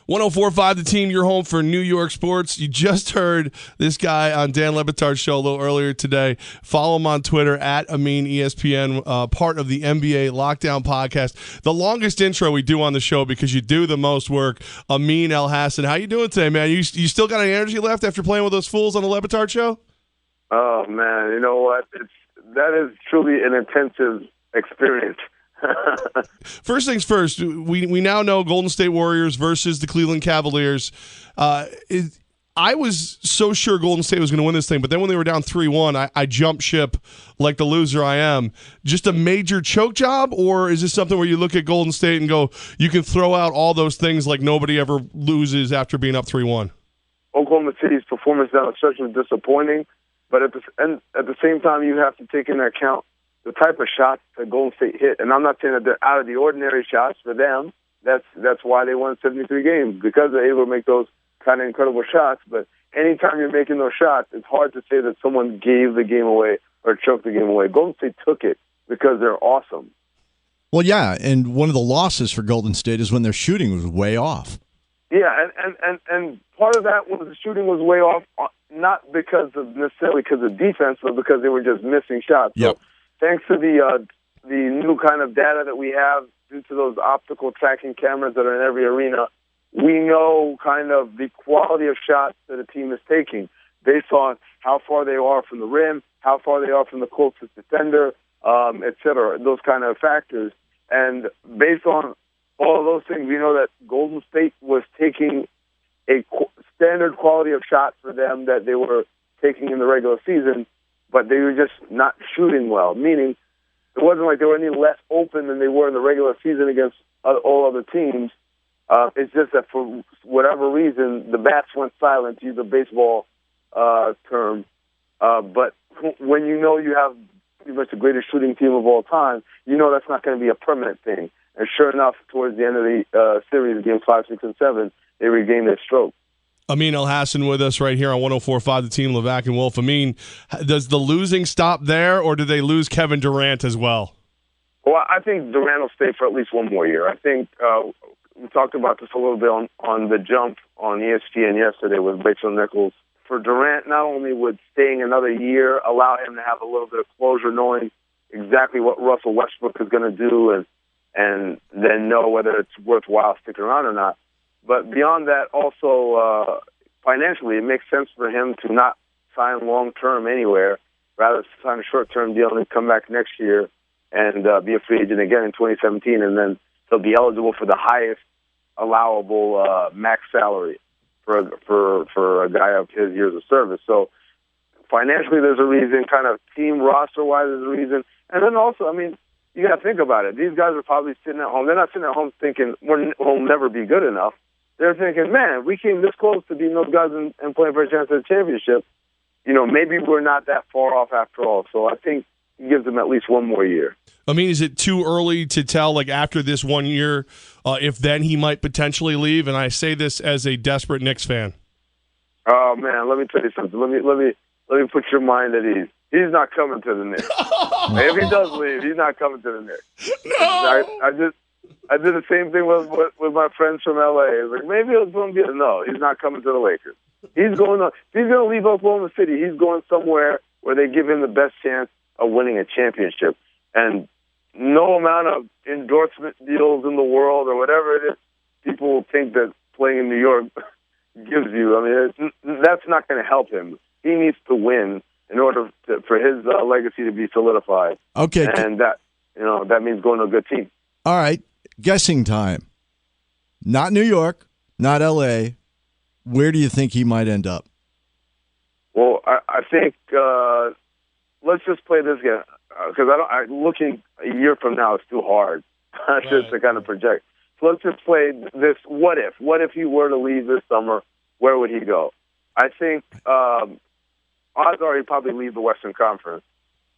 104.5 The Team, your home for New York sports. You just heard this guy on Dan Le Batard's show a little earlier today. Follow him on Twitter at Amin ESPN, part of the NBA Lockdown podcast. The longest intro we do on the show because you do the most work. Amin Elhassan, how you doing today, man? You still got any energy left after playing with those fools on the Le Batard show? Oh, man, you know what? That is truly an intensive experience. First things first, we now know Golden State Warriors versus the Cleveland Cavaliers. I was so sure Golden State was going to win this thing, but then when they were down 3-1, I jumped ship like the loser I am. Just a major choke job, or is this something where you look at Golden State and go, you can throw out all those things like nobody ever loses after being up 3-1? Oklahoma City's performance down the stretch was disappointing, but at the same time, you have to take into account the type of shots that Golden State hit. And I'm not saying that they're out of the ordinary shots for them. That's why they won 73 games, because they're able to make those kind of incredible shots. But anytime you're making those shots, it's hard to say that someone gave the game away or choked the game away. Golden State took it because they're awesome. Well, yeah, and one of the losses for Golden State is when their shooting was way off. Yeah, and part of that was the shooting was way off, not necessarily because of defense, but because they were just missing shots. Yep. So thanks to the new kind of data that we have due to those optical tracking cameras that are in every arena, we know kind of the quality of shots that a team is taking based on how far they are from the rim, how far they are from the closest defender, et cetera, those kind of factors. And based on all of those things, we know that Golden State was taking a standard quality of shot for them that they were taking in the regular season, but they were just not shooting well, meaning it wasn't like they were any less open than they were in the regular season against all other teams. It's just that for whatever reason, the bats went silent, to use a baseball term. But when you know you have pretty much the greatest shooting team of all time, you know that's not going to be a permanent thing. And sure enough, towards the end of the series, games 5, 6, and 7, they regained their stroke. Amin Elhassan with us right here on 104.5 The Team, Levac and Wolf. Amin, does the losing stop there, or do they lose Kevin Durant as well? Well, I think Durant will stay for at least one more year. I think we talked about this a little bit on The Jump on ESPN yesterday with Rachel Nichols. For Durant, not only would staying another year allow him to have a little bit of closure, knowing exactly what Russell Westbrook is going to do and then know whether it's worthwhile sticking around or not. But beyond that, also financially, it makes sense for him to not sign long-term anywhere, rather sign a short-term deal and then come back next year and be a free agent again in 2017, and then he'll be eligible for the highest allowable max salary for a guy of his years of service. So financially, there's a reason. Kind of team roster-wise, there's a reason. And then also, I mean, you got to think about it. These guys are probably sitting at home. They're not sitting at home thinking we'll never be good enough. They're thinking, man, we came this close to beating those guys and playing for a chance at the championship. You know, maybe we're not that far off after all. So I think he gives them at least one more year. I mean, is it too early to tell, like after this 1 year, if then he might potentially leave? And I say this as a desperate Knicks fan. Oh man, let me tell you something. Let me put your mind at ease. He's not coming to the Knicks. If he does leave, he's not coming to the Knicks. No! I did the same thing with my friends from LA. It was like, maybe it's going to be no. He's not coming to the Lakers. He's going to leave Oklahoma City. He's going somewhere where they give him the best chance of winning a championship. And no amount of endorsement deals in the world or whatever it is, people will think that playing in New York gives you. I mean, that's not going to help him. He needs to win in order for his legacy to be solidified. Okay, and that means going to a good team. All right, guessing time. Not New York, not L.A. Where do you think he might end up? Well, I think let's just play this game because looking a year from now is too hard just to kind of project. So let's just play this. What if? What if he were to leave this summer? Where would he go? I think odds are he'd probably leave the Western Conference.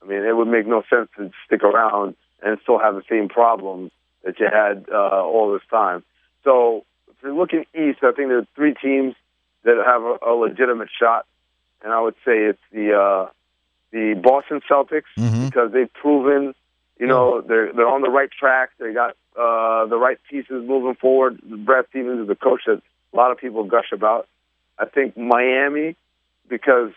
I mean, it would make no sense to stick around and still have the same problems that you had all this time. So if you're looking east, I think there are three teams that have a legitimate shot, and I would say it's the Boston Celtics because they've proven, they're on the right track. They got the right pieces moving forward. Brad Stevens is a coach that a lot of people gush about. I think Miami, because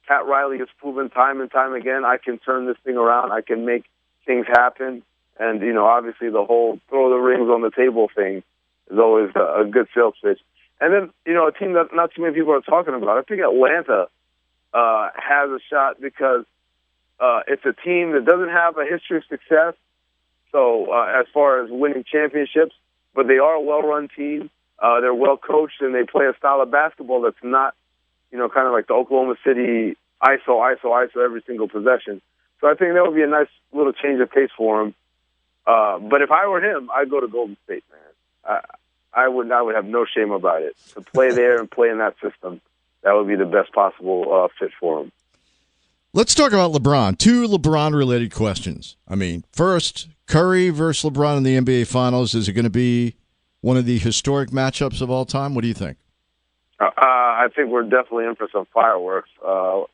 Pat Riley has proven time and time again, I can turn this thing around. I can make things happen. And, obviously the whole throw the rings on the table thing is always a good sales pitch. And then, a team that not too many people are talking about, I think Atlanta has a shot because it's a team that doesn't have a history of success. So as far as winning championships, but they are a well-run team. They're well-coached, and they play a style of basketball that's not, kind of like the Oklahoma City ISO every single possession. So I think that would be a nice little change of pace for him. But if I were him, I'd go to Golden State, man. I would have no shame about it. To play there and play in that system, that would be the best possible fit for him. Let's talk about LeBron. Two LeBron-related questions. First, Curry versus LeBron in the NBA Finals. Is it going to be one of the historic matchups of all time? What do you think? I think we're definitely in for some fireworks. We're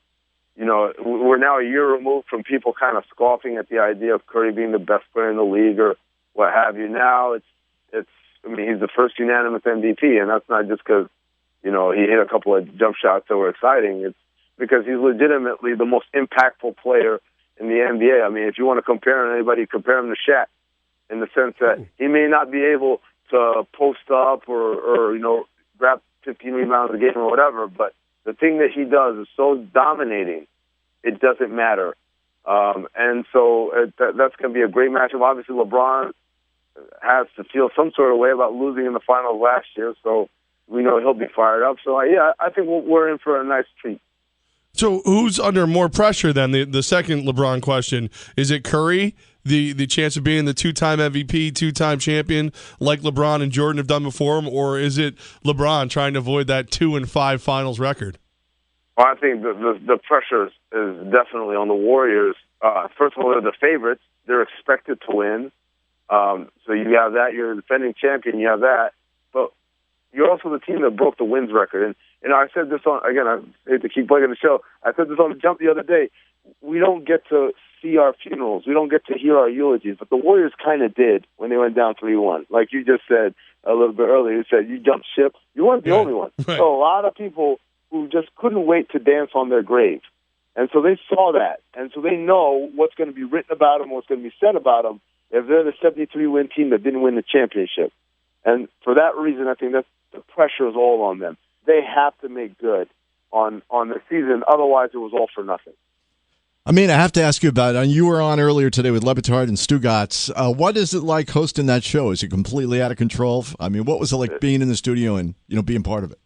now a year removed from people kind of scoffing at the idea of Curry being the best player in the league or what have you. Now he's the first unanimous MVP, and that's not just because, he hit a couple of jump shots that were exciting. It's because he's legitimately the most impactful player in the NBA. If you want to compare anybody, compare him to Shaq in the sense that he may not be able to post up or grab 15 rebounds a game or whatever, but the thing that he does is so dominating, it doesn't matter. And so that's going to be a great matchup. Obviously, LeBron has to feel some sort of way about losing in the finals last year, so we know he'll be fired up. So, I think we're in for a nice treat. So who's under more pressure than the second LeBron question? Is it Curry, the chance of being the two-time MVP, two-time champion like LeBron and Jordan have done before him, or is it LeBron trying to avoid that 2-5 finals record? Well, I think the pressure is definitely on the Warriors. First of all, they're the favorites. They're expected to win. So you have that. You're a defending champion. You have that. But you're also the team that broke the wins record. And I said this I hate to keep plugging the show. I said this on the jump the other day. We don't get to see our funerals. We don't get to hear our eulogies. But the Warriors kind of did when they went down 3-1. Like you just said a little bit earlier, you said you jumped ship. You weren't the only one. Right. So a lot of people who just couldn't wait to dance on their grave. And so they saw that. And so they know what's going to be written about them, what's going to be said about them if they're the 73-win team that didn't win the championship. And for that reason, I think that the pressure is all on them. They have to make good on the season. Otherwise, it was all for nothing. I have to ask you about it. You were on earlier today with Lebitard and Stugatz. What is it like hosting that show? Is it completely out of control? What was it like being in the studio and being part of it?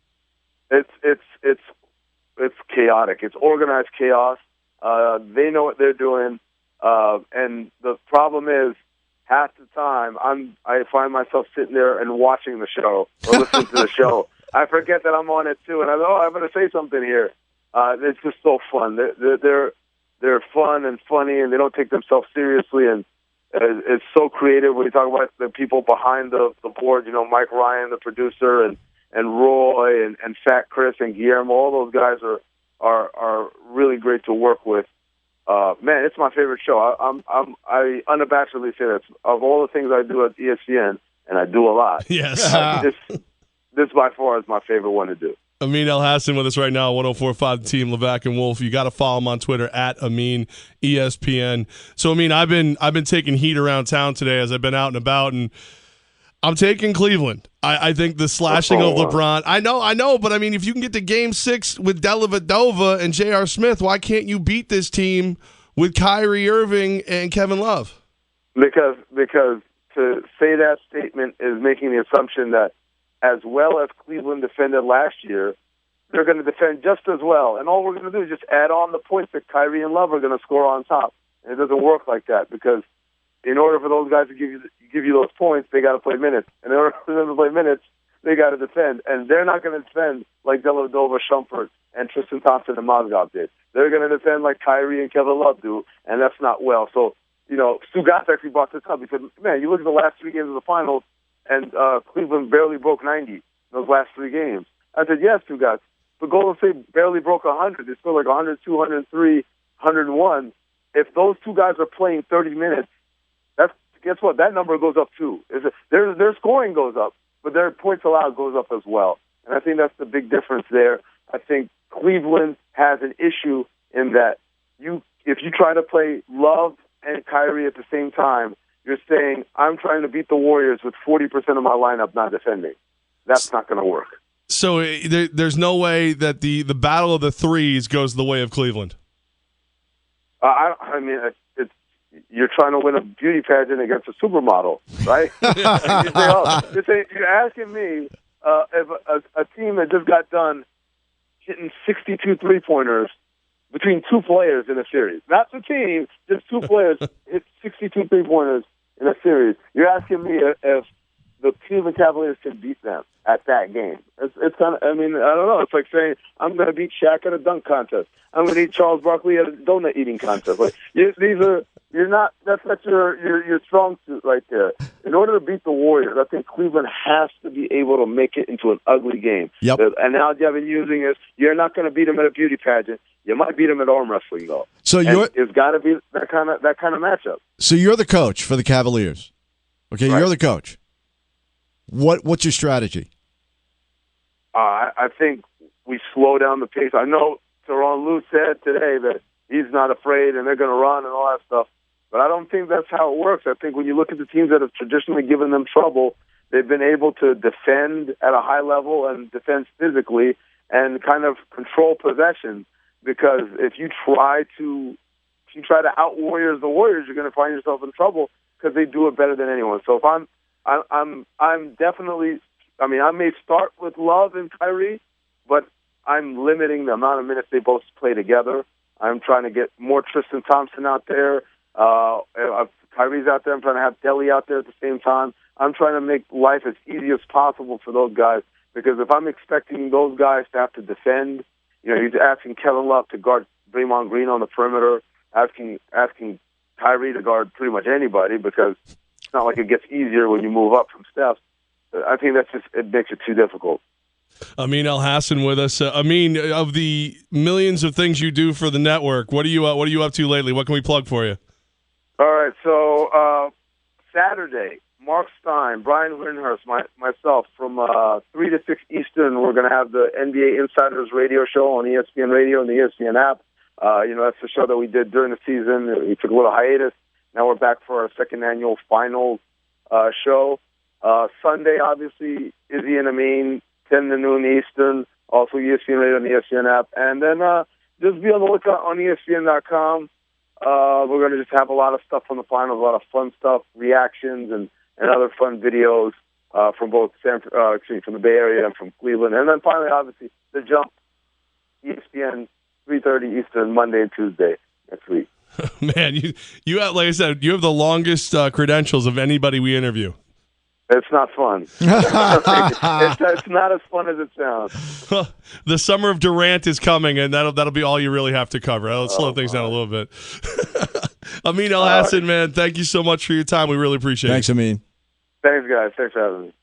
It's chaotic. It's organized chaos. They know what they're doing, and the problem is half the time I find myself sitting there and watching the show or listening to the show. I forget that I'm on it too, and I'm going to say something here. It's just so fun. They're fun and funny, and they don't take themselves seriously, and it's so creative when you talk about the people behind the board. Mike Ryan, the producer, and Roy and Fat Chris and Guillermo. All those guys are really great to work with. Man, it's my favorite show. I unabashedly say that of all the things I do at ESPN, and I do a lot. Yes. This by far is my favorite one to do. Amin Elhassan with us right now, 104.5 The Team, Levac and Wolf. You got to follow him on Twitter at Amin ESPN. So Amin, I've been taking heat around town today as I've been out and about, and I'm taking Cleveland. I think the slashing of LeBron. I know, but if you can get to Game 6 with Dellavedova and J.R. Smith, why can't you beat this team with Kyrie Irving and Kevin Love? Because to say that statement is making the assumption that as well as Cleveland defended last year, they're going to defend just as well. And all we're going to do is just add on the points that Kyrie and Love are going to score on top. And it doesn't work like that because in order for those guys to give you those points, they got to play minutes. And in order for them to play minutes, they got to defend. And they're not going to defend like Dellavedova, Shumpert, and Tristan Thompson and Mozgov did. They're going to defend like Kyrie and Kevin Love do, and that's not well. So, Stugatz actually brought this up. He said, man, you look at the last 3 games of the finals, and Cleveland barely broke 90 in those last 3 games. I said, yes, Stugatz. But Golden State barely broke 100. They scored like 102, 103, 101. If those two guys are playing 30 minutes, that's guess what? That number goes up too. Their scoring goes up, but their points allowed goes up as well. And I think that's the big difference there. I think Cleveland has an issue in that if you try to play Love and Kyrie at the same time, you're saying, I'm trying to beat the Warriors with 40% of my lineup not defending. That's not going to work. So there's no way that the battle of the threes goes the way of Cleveland. I mean, you're trying to win a beauty pageant against a supermodel, right? You're asking me if a team that just got done hitting 62 three-pointers between two players in a series. Not the team, just two players hit 62 three-pointers in a series. You're asking me if the Cleveland Cavaliers can beat them at that game. It's kind of, I mean, I don't know. It's like saying, I'm going to beat Shaq at a dunk contest. I'm going to beat Charles Barkley at a donut eating contest. Like, that's not your strong suit right there. In order to beat the Warriors, I think Cleveland has to be able to make it into an ugly game. Yep. The analogy I've been using is, you're not going to beat them at a beauty pageant. You might beat them at arm wrestling, though. So it's got to be that kind of matchup. So you're the coach for the Cavaliers. Okay, right. You're the coach. What's your strategy? I think we slow down the pace. I know Tyronn Lue said today that he's not afraid and they're going to run and all that stuff, but I don't think that's how it works. I think when you look at the teams that have traditionally given them trouble, they've been able to defend at a high level and defend physically and kind of control possession. Because if you try to out-Warriors the Warriors, you're going to find yourself in trouble because they do it better than anyone. So if I'm definitely, I mean, I may start with Love and Kyrie, but I'm limiting the amount of minutes they both play together. I'm trying to get more Tristan Thompson out there. Kyrie's out there. I'm trying to have Delly out there at the same time. I'm trying to make life as easy as possible for those guys, because if I'm expecting those guys to have to defend, he's asking Kevin Love to guard Draymond Green on the perimeter, asking Kyrie to guard pretty much anybody, because it's not like it gets easier when you move up from Steph. I think it makes it too difficult. Amin Elhassan with us. Amin, of the millions of things you do for the network, what are you up to lately? What can we plug for you? All right, so Saturday, Mark Stein, Brian Windhurst, myself, from 3 to 6 Eastern, we're going to have the NBA Insiders radio show on ESPN Radio and the ESPN app. That's the show that we did during the season. We took a little hiatus. Now we're back for our second annual finals show. Sunday, obviously, Izzy and Amin, 10 to noon Eastern, also ESPN Radio and the ESPN app. And then just be on the lookout on ESPN.com. We're going to just have a lot of stuff from the finals, a lot of fun stuff, reactions, and other fun videos from both from the Bay Area and from Cleveland. And then finally, obviously, The Jump, ESPN, 3:30 Eastern, Monday and Tuesday next week. Man, you have, like I said, you have the longest credentials of anybody we interview. It's not fun. It's not as fun as it sounds. The summer of Durant is coming, and that'll be all you really have to cover. Let's slow things down a little bit. Amin Elhassan, man, thank you so much for your time. We really appreciate it. Thanks, Amin. Thanks, guys. Thanks for having me.